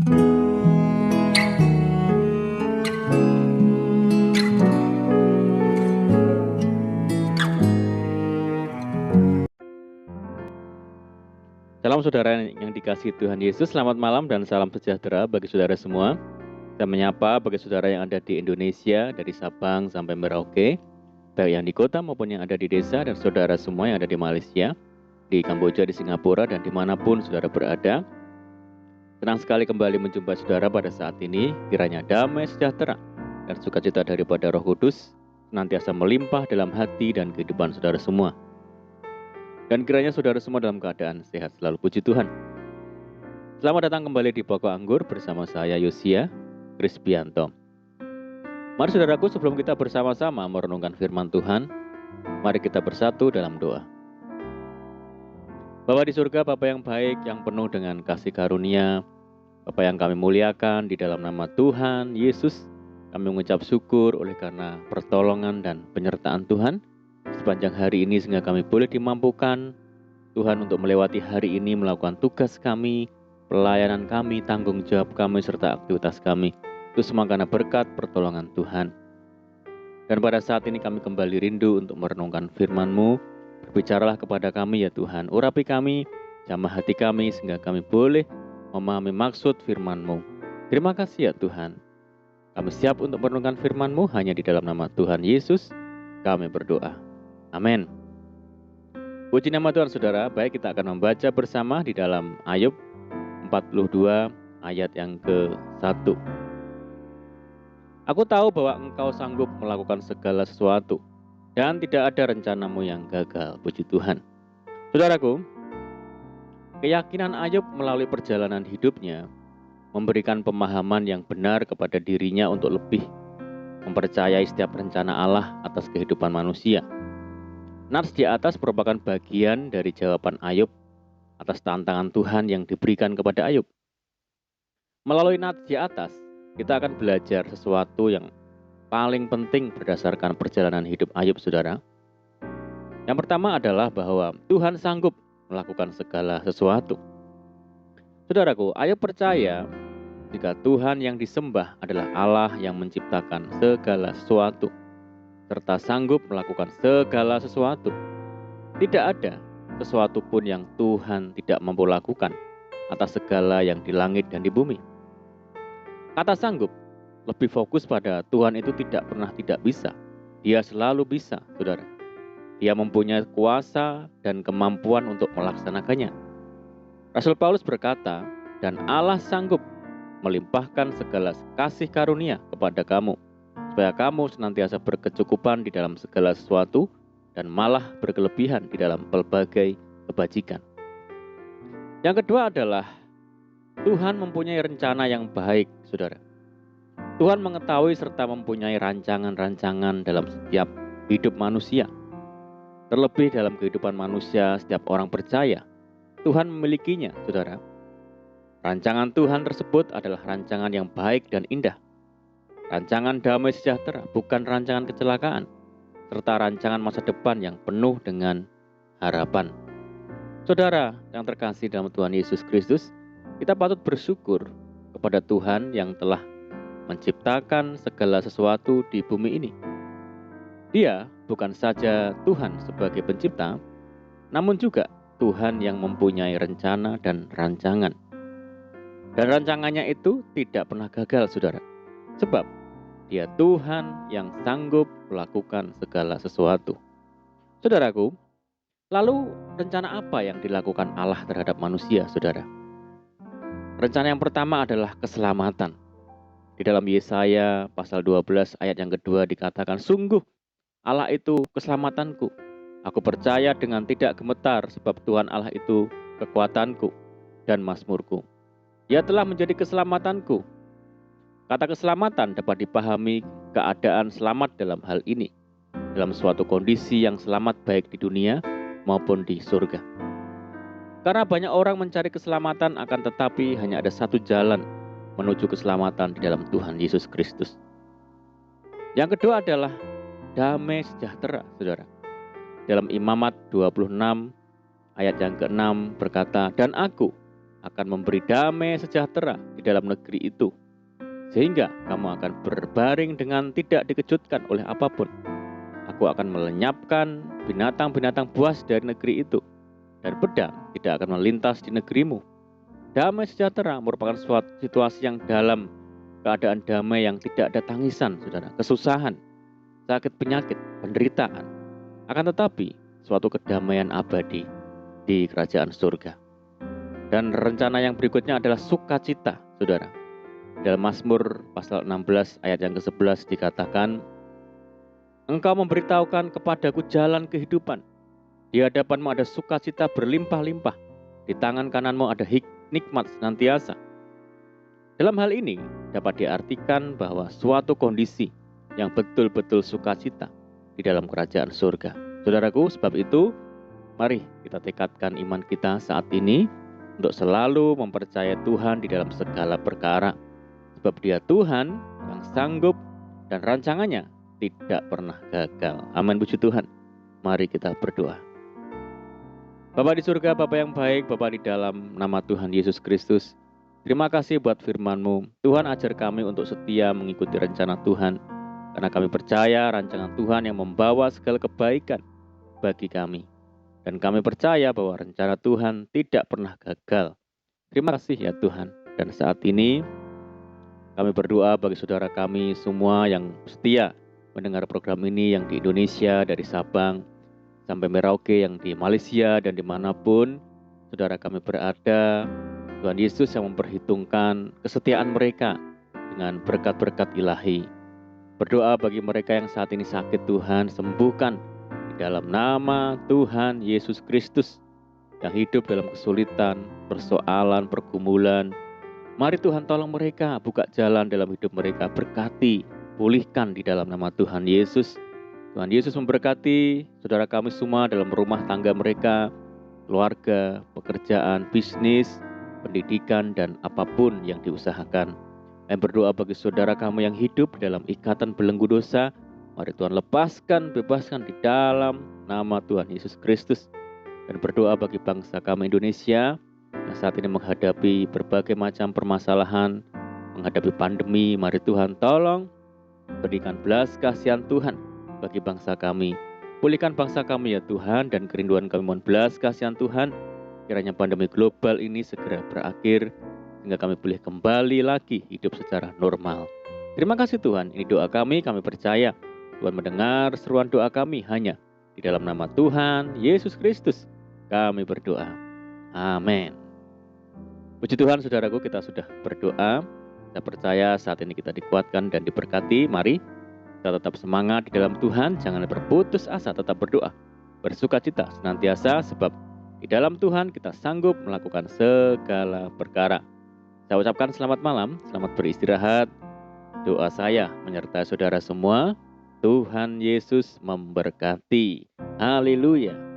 Salam saudara yang dikasihi Tuhan Yesus, selamat malam dan salam sejahtera bagi saudara semua. Saya menyapa bagi saudara yang ada di Indonesia, dari Sabang sampai Merauke, baik yang di kota maupun yang ada di desa, dan saudara semua yang ada di Malaysia, di Kamboja, di Singapura, dan dimanapun saudara berada. Senang sekali kembali menjumpai saudara pada saat ini. Kiranya damai sejahtera dan sukacita daripada Roh Kudus senantiasa melimpah dalam hati dan kehidupan saudara semua. Dan kiranya saudara semua dalam keadaan sehat selalu, puji Tuhan. Selamat datang kembali di Pokok Anggur bersama saya Yosia Krispianto. Mari saudaraku, sebelum kita bersama-sama merenungkan firman Tuhan, mari kita bersatu dalam doa. Bapa di surga, Bapa yang baik, yang penuh dengan kasih karunia, Bapa yang kami muliakan, di dalam nama Tuhan Yesus, kami mengucap syukur oleh karena pertolongan dan penyertaan Tuhan sepanjang hari ini, sehingga kami boleh dimampukan Tuhan untuk melewati hari ini, melakukan tugas kami, pelayanan kami, tanggung jawab kami, serta aktivitas kami. Itu semua karena berkat pertolongan Tuhan. Dan pada saat ini kami kembali rindu untuk merenungkan firman-Mu. Berbicaralah kepada kami ya Tuhan, urapi kami, jamah hati kami, sehingga kami boleh memahami maksud firman-Mu. Terima kasih ya Tuhan. Kami siap untuk merenungkan firman-Mu, hanya di dalam nama Tuhan Yesus kami berdoa. Amin. Puji nama Tuhan saudara. Baik, kita akan membaca bersama di dalam Ayub 42 ayat yang ke-1. Aku tahu bahwa engkau sanggup melakukan segala sesuatu, dan tidak ada rencanamu yang gagal. Puji Tuhan. Saudaraku, keyakinan Ayub melalui perjalanan hidupnya memberikan pemahaman yang benar kepada dirinya untuk lebih mempercayai setiap rencana Allah atas kehidupan manusia. Nats di atas merupakan bagian dari jawaban Ayub atas tantangan Tuhan yang diberikan kepada Ayub. Melalui nats di atas, kita akan belajar sesuatu yang paling penting berdasarkan perjalanan hidup Ayub, saudara. Yang pertama adalah bahwa Tuhan sanggup melakukan segala sesuatu. Saudaraku, Ayub percaya jika Tuhan yang disembah adalah Allah yang menciptakan segala sesuatu, serta sanggup melakukan segala sesuatu. Tidak ada sesuatu pun yang Tuhan tidak mampu lakukan atas segala yang di langit dan di bumi. Kata sanggup lebih fokus pada Tuhan itu tidak pernah tidak bisa. Dia selalu bisa, saudara. Dia mempunyai kuasa dan kemampuan untuk melaksanakannya. Rasul Paulus berkata, dan Allah sanggup melimpahkan segala kasih karunia kepada kamu, supaya kamu senantiasa berkecukupan di dalam segala sesuatu dan malah berkelebihan di dalam pelbagai kebajikan. Yang kedua adalah Tuhan mempunyai rencana yang baik, saudara. Tuhan mengetahui serta mempunyai rancangan-rancangan dalam setiap hidup manusia. Terlebih dalam kehidupan manusia, setiap orang percaya, Tuhan memilikinya, saudara. Rancangan Tuhan tersebut adalah rancangan yang baik dan indah. Rancangan damai sejahtera, bukan rancangan kecelakaan, serta rancangan masa depan yang penuh dengan harapan. Saudara yang terkasih dalam Tuhan Yesus Kristus, kita patut bersyukur kepada Tuhan yang telah menciptakan segala sesuatu di bumi ini. Dia bukan saja Tuhan sebagai pencipta, namun juga Tuhan yang mempunyai rencana dan rancangan. Dan rancangannya itu tidak pernah gagal, saudara. Sebab Dia Tuhan yang sanggup melakukan segala sesuatu. Saudaraku, lalu rencana apa yang dilakukan Allah terhadap manusia, saudara? Rencana yang pertama adalah keselamatan. Di dalam Yesaya pasal 12 ayat yang kedua dikatakan, sungguh Allah itu keselamatanku. Aku percaya dengan tidak gemetar, sebab Tuhan Allah itu kekuatanku dan mazmurku. Dia telah menjadi keselamatanku. Kata keselamatan dapat dipahami keadaan selamat dalam hal ini, dalam suatu kondisi yang selamat baik di dunia maupun di surga. Karena banyak orang mencari keselamatan, akan tetapi hanya ada satu jalan menuju keselamatan di dalam Tuhan Yesus Kristus. Yang kedua adalah damai sejahtera, saudara. Dalam Imamat 26 ayat yang ke-6 berkata, dan aku akan memberi damai sejahtera di dalam negeri itu, sehingga kamu akan berbaring dengan tidak dikejutkan oleh apapun. Aku akan melenyapkan binatang-binatang buas dari negeri itu, dan pedang tidak akan melintas di negerimu. Damai sejahtera merupakan suatu situasi yang dalam keadaan damai yang tidak ada tangisan, saudara, kesusahan, sakit penyakit, penderitaan. Akan tetapi, suatu kedamaian abadi di kerajaan surga. Dan rencana yang berikutnya adalah sukacita, saudara. Dalam Mazmur pasal 16 ayat yang ke-11 dikatakan, Engkau memberitahukan kepadaku jalan kehidupan. Di hadapanmu ada sukacita berlimpah-limpah. Di tangan kananmu ada nikmat senantiasa. Dalam hal ini dapat diartikan bahwa suatu kondisi yang betul-betul sukacita di dalam kerajaan surga. Saudaraku, sebab itu mari kita tekadkan iman kita saat ini untuk selalu mempercayai Tuhan di dalam segala perkara. Sebab Dia Tuhan yang sanggup dan rancangannya tidak pernah gagal. Amin, puji Tuhan. Mari kita berdoa. Bapa di surga, Bapa yang baik, Bapa di dalam nama Tuhan Yesus Kristus, terima kasih buat firman-Mu. Tuhan, ajar kami untuk setia mengikuti rencana Tuhan, karena kami percaya rancangan Tuhan yang membawa segala kebaikan bagi kami. Dan kami percaya bahwa rencana Tuhan tidak pernah gagal. Terima kasih ya Tuhan. Dan saat ini kami berdoa bagi saudara kami semua yang setia mendengar program ini, yang di Indonesia, dari Sabang sampai Merauke, yang di Malaysia dan dimanapun saudara kami berada. Tuhan Yesus yang memperhitungkan kesetiaan mereka dengan berkat-berkat ilahi. Berdoa bagi mereka yang saat ini sakit, Tuhan sembuhkan di dalam nama Tuhan Yesus Kristus. Yang hidup dalam kesulitan, persoalan, pergumulan, mari Tuhan tolong mereka, buka jalan dalam hidup mereka, berkati, pulihkan di dalam nama Tuhan Yesus. Tuhan Yesus memberkati saudara kami semua dalam rumah tangga mereka, keluarga, pekerjaan, bisnis, pendidikan, dan apapun yang diusahakan. Kami berdoa bagi saudara kami yang hidup dalam ikatan belenggu dosa. Mari Tuhan lepaskan, bebaskan di dalam nama Tuhan Yesus Kristus. Dan berdoa bagi bangsa kami Indonesia yang saat ini menghadapi berbagai macam permasalahan, menghadapi pandemi. Mari Tuhan tolong berikan belas kasihan Tuhan bagi bangsa kami. Pulihkan bangsa kami ya Tuhan, dan kerinduan kami mohon belas kasihan Tuhan. Kiranya pandemi global ini segera berakhir, sehingga kami boleh kembali lagi hidup secara normal. Terima kasih Tuhan, ini doa kami percaya Tuhan mendengar seruan doa kami hanya di dalam nama Tuhan Yesus Kristus kami berdoa. Amin. Puji Tuhan saudaraku, kita sudah berdoa. Saya percaya saat ini kita dikuatkan dan diberkati. Mari kita tetap semangat di dalam Tuhan, jangan berputus asa, tetap berdoa, bersukacita senantiasa, sebab di dalam Tuhan kita sanggup melakukan segala perkara. Saya ucapkan selamat malam, selamat beristirahat. Doa saya menyertai saudara semua. Tuhan Yesus memberkati. Haleluya.